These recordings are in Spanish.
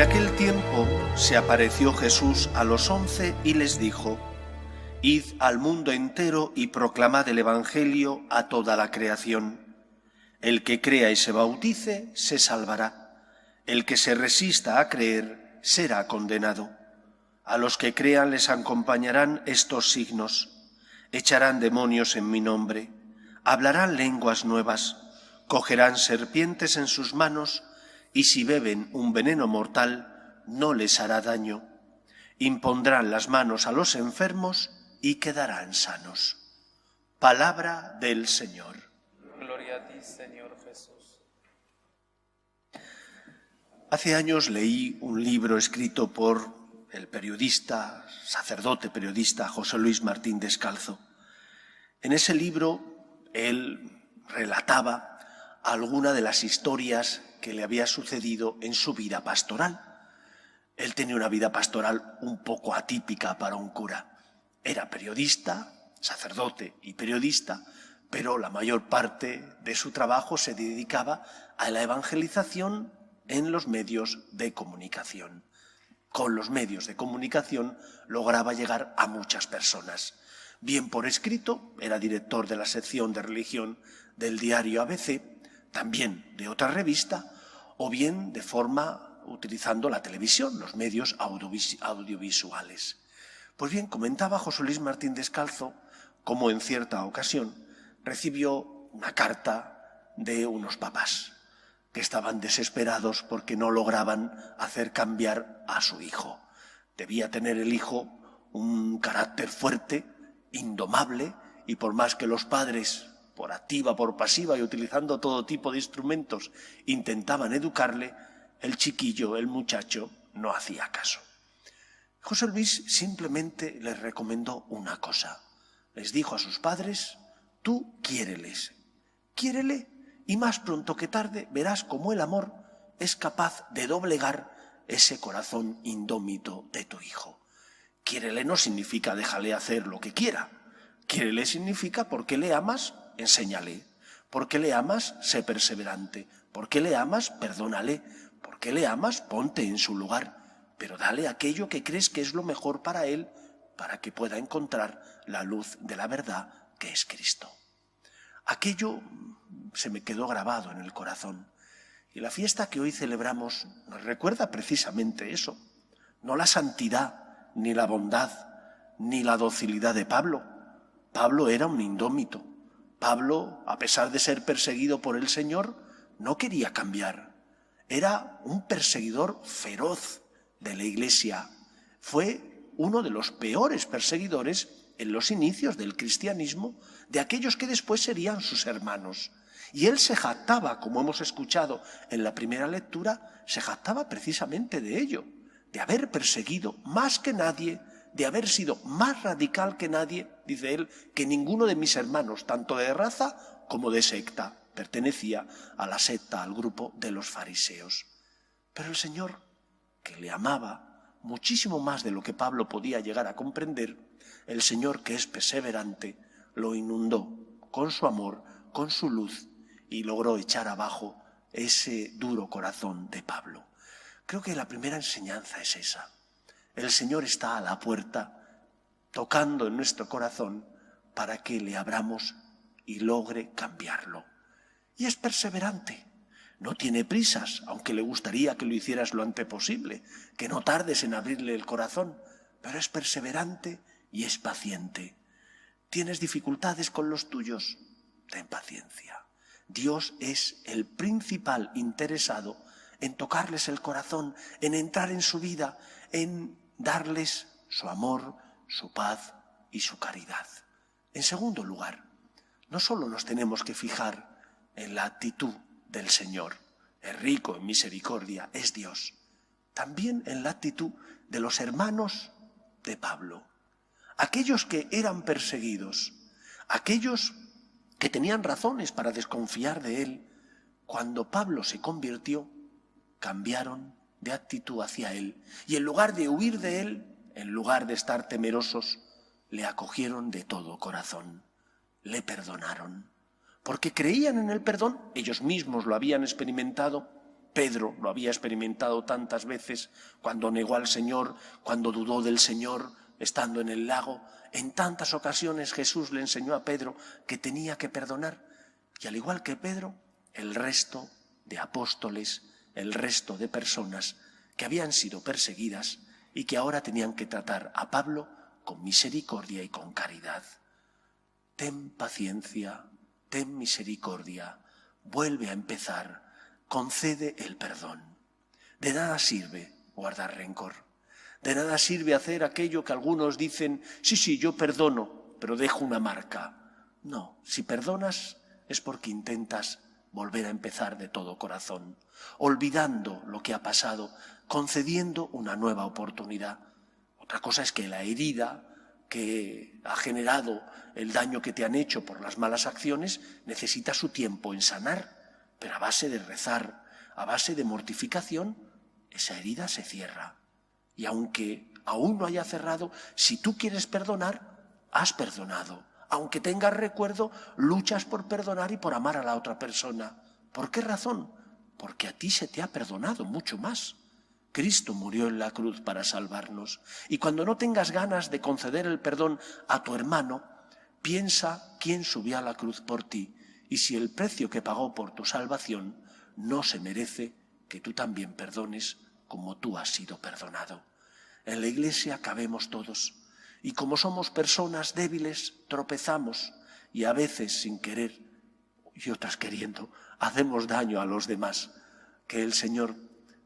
aquel tiempo se apareció Jesús a los 11 y les dijo: Id al mundo entero y proclamad el Evangelio a toda la creación. El que crea y se bautice se salvará. El que se resista a creer será condenado. A los que crean les acompañarán estos signos: echarán demonios en mi nombre, hablarán lenguas nuevas, cogerán serpientes en sus manos, y si beben un veneno mortal no les hará daño. Impondrán las manos a los enfermos y quedarán sanos. Palabra del Señor. Gloria a ti, Señor Jesús. Hace años leí un libro escrito por el periodista, sacerdote periodista José Luis Martín Descalzo. En ese libro él relataba alguna de las historias que le había sucedido en su vida pastoral. Él tenía una vida pastoral un poco atípica para un cura. Era periodista, sacerdote y periodista, pero la mayor parte de su trabajo se dedicaba a la evangelización en los medios de comunicación. Con los medios de comunicación lograba llegar a muchas personas. Bien por escrito, era director de la sección de religión del diario ABC, también de otra revista, o bien de forma utilizando la televisión, los medios audiovisuales. Pues bien, comentaba José Luis Martín Descalzo cómo en cierta ocasión recibió una carta de unos papás que estaban desesperados porque no lograban hacer cambiar a su hijo. Debía tener el hijo un carácter fuerte, indomable, y por más que los padres, por activa, por pasiva y utilizando todo tipo de instrumentos, intentaban educarle, el chiquillo, el muchacho, no hacía caso. José Luis simplemente les recomendó una cosa. Les dijo a sus padres: tú quiéreles, quiérele, y más pronto que tarde verás cómo el amor es capaz de doblegar ese corazón indómito de tu hijo. Quiérele no significa déjale hacer lo que quiera. Quiérele significa porque le amas, enséñale. Porque le amas, sé perseverante. Porque le amas, perdónale. Porque le amas, ponte en su lugar. Pero dale aquello que crees que es lo mejor para él, para que pueda encontrar la luz de la verdad que es Cristo. Aquello se me quedó grabado en el corazón. Y la fiesta que hoy celebramos nos recuerda precisamente eso. No la santidad, ni la bondad, ni la docilidad de Pablo. Pablo era un indómito. Pablo, a pesar de ser perseguido por el Señor, no quería cambiar. Era un perseguidor feroz de la Iglesia. Fue uno de los peores perseguidores en los inicios del cristianismo, de aquellos que después serían sus hermanos. Y él se jactaba, como hemos escuchado en la primera lectura, se jactaba precisamente de ello, de haber perseguido más que nadie, de haber sido más radical que nadie, dice él, que ninguno de mis hermanos, tanto de raza como de secta. Pertenecía a la secta, al grupo de los fariseos. Pero el Señor, que le amaba muchísimo más de lo que Pablo podía llegar a comprender, el Señor, que es perseverante, lo inundó con su amor, con su luz, y logró echar abajo ese duro corazón de Pablo. Creo que la primera enseñanza es esa. El Señor está a la puerta, tocando en nuestro corazón para que le abramos y logre cambiarlo. Y es perseverante. No tiene prisas, aunque le gustaría que lo hicieras lo antes posible, que no tardes en abrirle el corazón, pero es perseverante y es paciente. ¿Tienes dificultades con los tuyos? Ten paciencia. Dios es el principal interesado en tocarles el corazón, en entrar en su vida, en darles su amor, su paz y su caridad. En segundo lugar, no solo nos tenemos que fijar en la actitud del Señor, es rico en misericordia, es Dios, también en la actitud de los hermanos de Pablo, aquellos que eran perseguidos, aquellos que tenían razones para desconfiar de él. Cuando Pablo se convirtió, cambiaron de actitud hacia él, y en lugar de huir de él, en lugar de estar temerosos, le acogieron de todo corazón, le perdonaron, porque creían en el perdón, ellos mismos lo habían experimentado, Pedro lo había experimentado tantas veces cuando negó al Señor, cuando dudó del Señor, estando en el lago. En tantas ocasiones Jesús le enseñó a Pedro que tenía que perdonar. Y al igual que Pedro, el resto de apóstoles, el resto de personas que habían sido perseguidas y que ahora tenían que tratar a Pablo con misericordia y con caridad. Ten paciencia, ten misericordia, vuelve a empezar, concede el perdón. De nada sirve guardar rencor. De nada sirve hacer aquello que algunos dicen, sí, yo perdono, pero dejo una marca. No, si perdonas es porque intentas volver a empezar de todo corazón, olvidando lo que ha pasado, concediendo una nueva oportunidad. Otra cosa es que la herida que ha generado el daño que te han hecho por las malas acciones necesita su tiempo en sanar, pero a base de rezar, a base de mortificación, esa herida se cierra. Y aunque aún no haya cerrado, si tú quieres perdonar, has perdonado. Aunque tengas recuerdo, luchas por perdonar y por amar a la otra persona. ¿Por qué razón? Porque a ti se te ha perdonado mucho más. Cristo murió en la cruz para salvarnos. Y cuando no tengas ganas de conceder el perdón a tu hermano, piensa quién subió a la cruz por ti y si el precio que pagó por tu salvación no se merece que tú también perdones como tú has sido perdonado. En la Iglesia cabemos todos y como somos personas débiles tropezamos y a veces sin querer y otras queriendo hacemos daño a los demás. Que el Señor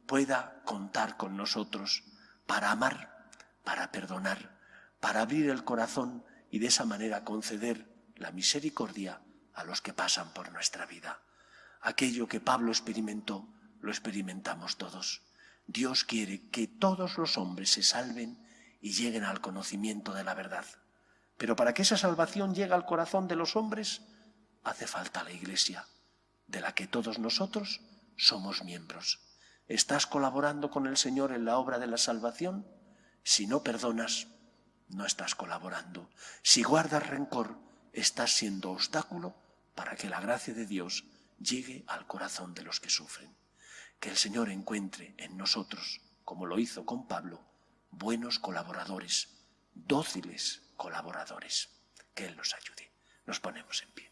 pueda contar con nosotros para amar, para perdonar, para abrir el corazón y de esa manera conceder la misericordia a los que pasan por nuestra vida. Aquello que Pablo experimentó, lo experimentamos todos. Dios quiere que todos los hombres se salven y lleguen al conocimiento de la verdad. Pero para que esa salvación llegue al corazón de los hombres, hace falta la Iglesia, de la que todos nosotros somos miembros. ¿Estás colaborando con el Señor en la obra de la salvación? Si no perdonas, no estás colaborando. Si guardas rencor, estás siendo obstáculo para que la gracia de Dios llegue al corazón de los que sufren. Que el Señor encuentre en nosotros, como lo hizo con Pablo, buenos colaboradores, dóciles colaboradores. Que Él nos ayude. Nos ponemos en pie.